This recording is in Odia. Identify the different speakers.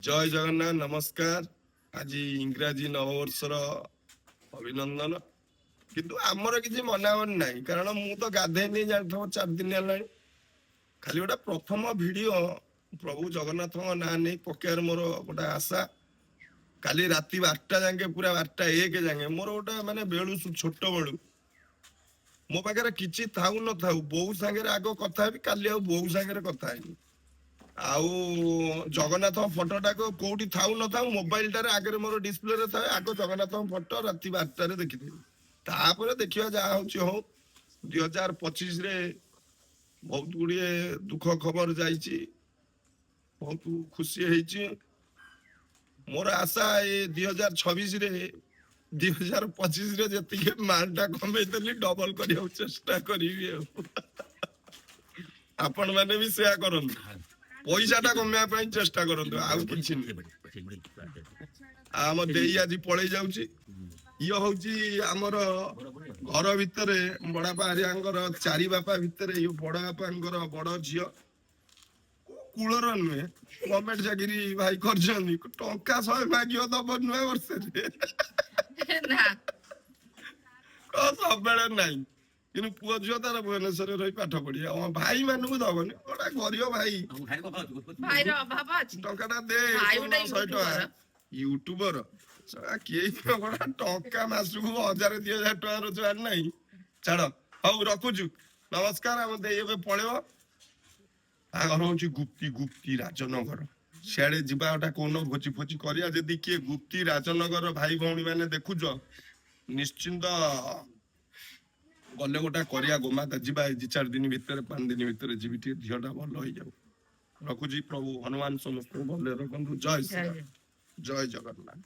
Speaker 1: जय जगन्नाथ नमस्कार। आज इंग्राजी नववर्षर अभिनंदन किंतु आमर किसी मनावन ना कारण मु तो गाधे नहीं जानता 4 दिन है खाली गोटे प्रथम वीडियो प्रभु जगन्नाथ ना नहीं पकेयार मोर गोटे आशा काली राति 12टा जाके पूरा 12:01 जाके मोर गोटे माने बेलू छोट बेलू मो पाखे किसी थाऊ न थाऊ बोऊ सांगे आग कथा काली आ बोऊ सांगे कथा आउ जगन्नाथ फटोटा को कोठी थाऊ न थाऊ मोबाइल टारे आगे मोर डिस्प्ले रे थाए आगो जगन्नाथ फटो राति 12टारे देखिदेबी तापर देखिया जा होची हो 2025 रे बहुत गुड़िए दुख खबर जाइची बहुत खुशी हेची मोर आशा ए 2026 रे 2025 रे जति मालटा कमे देली डबल करिया चेष्टा करिवे आपण माने भी सेया करन पैसाटा कमिया ପାଇଁ ଚେଷ୍ଟା କରନ୍ତୁ ଆଉ କିଛି ନାହିଁ ଆମ ଦେଇ ଆଜି ପଳେଇ ଯାଉଛି ଇଏ ହଉଛି ଆମର ଘର ଭିତରେ ବଡାପା ହରିଆଙ୍କର 4 ବାପା ଭିତରେ ଇଏ ବଡ ବାପାଙ୍କର ବଡ ଝିଅ କୁଳର ନୁହେଁ ଗଭର୍ଣ୍ଣମେଣ୍ଟ ଚାକିରି ଭାଇ କରିଛନ୍ତି ଟଙ୍କା 100 ମାଗିବ ଦବ ନୂଆ ବର୍ଷରେ ନା ସବୁବେଳେ ନାହିଁ କିନ୍ତୁ ପୁଅ ଝିଅ ତାର ଭୁବନେଶ୍ୱରରେ ରହି ପାଠ ପଢିବେ ଆମ ଭାଇ ମାନଙ୍କୁ ଦବନି ଗୋଟା ଗରିବ ଭାଇ
Speaker 2: ଭାଇର ଅଭାବ ଅଛି
Speaker 1: ଟଙ୍କାଟା ଦେ 100 ଟଙ୍କା ୟୁଟ୍ୟୁବର କିଏ ଗୋଟା ଟଙ୍କା ମାସକୁ 1000-2000 ଟଙ୍କା ରୋଜଗାର ନାହିଁ ଛାଡ ହଉ ରଖୁଛୁ ନମସ୍କାର ଆମ ଦେଇ ଏବେ ପଳେଇବ ତାଙ୍କର ହଉଛି ଗୁପ୍ତି ରାଜନଗର ସିଆଡେ ଯିବା ଗୋଟା କୋଉନ ଭୋଜି ଫୋଜି କରିବା ଯଦି କିଏ ଗୁପ୍ତି ରାଜନଗର ଭାଇ ଭଉଣୀ ମାନେ ଦେଖୁଛ ନିଶ୍ଚିନ୍ତ ଗଲେ ଗୋଟା କରିବା ଗୋମାତା ଯିବା 2-4 ଦିନ ଭିତରେ 5 ଦିନ ଭିତରେ ଯିବି ଟିକେ ଝିଅଟା ଭଲ ହେଇଯାଉ ରଖୁଛି ପ୍ରଭୁ ହନୁମାନ ସମସ୍ତଙ୍କୁ ଭଲରେ ରଖନ୍ତୁ ଜୟ ଶ୍ରୀ ଜୟ ଜଗନ୍ନାଥ।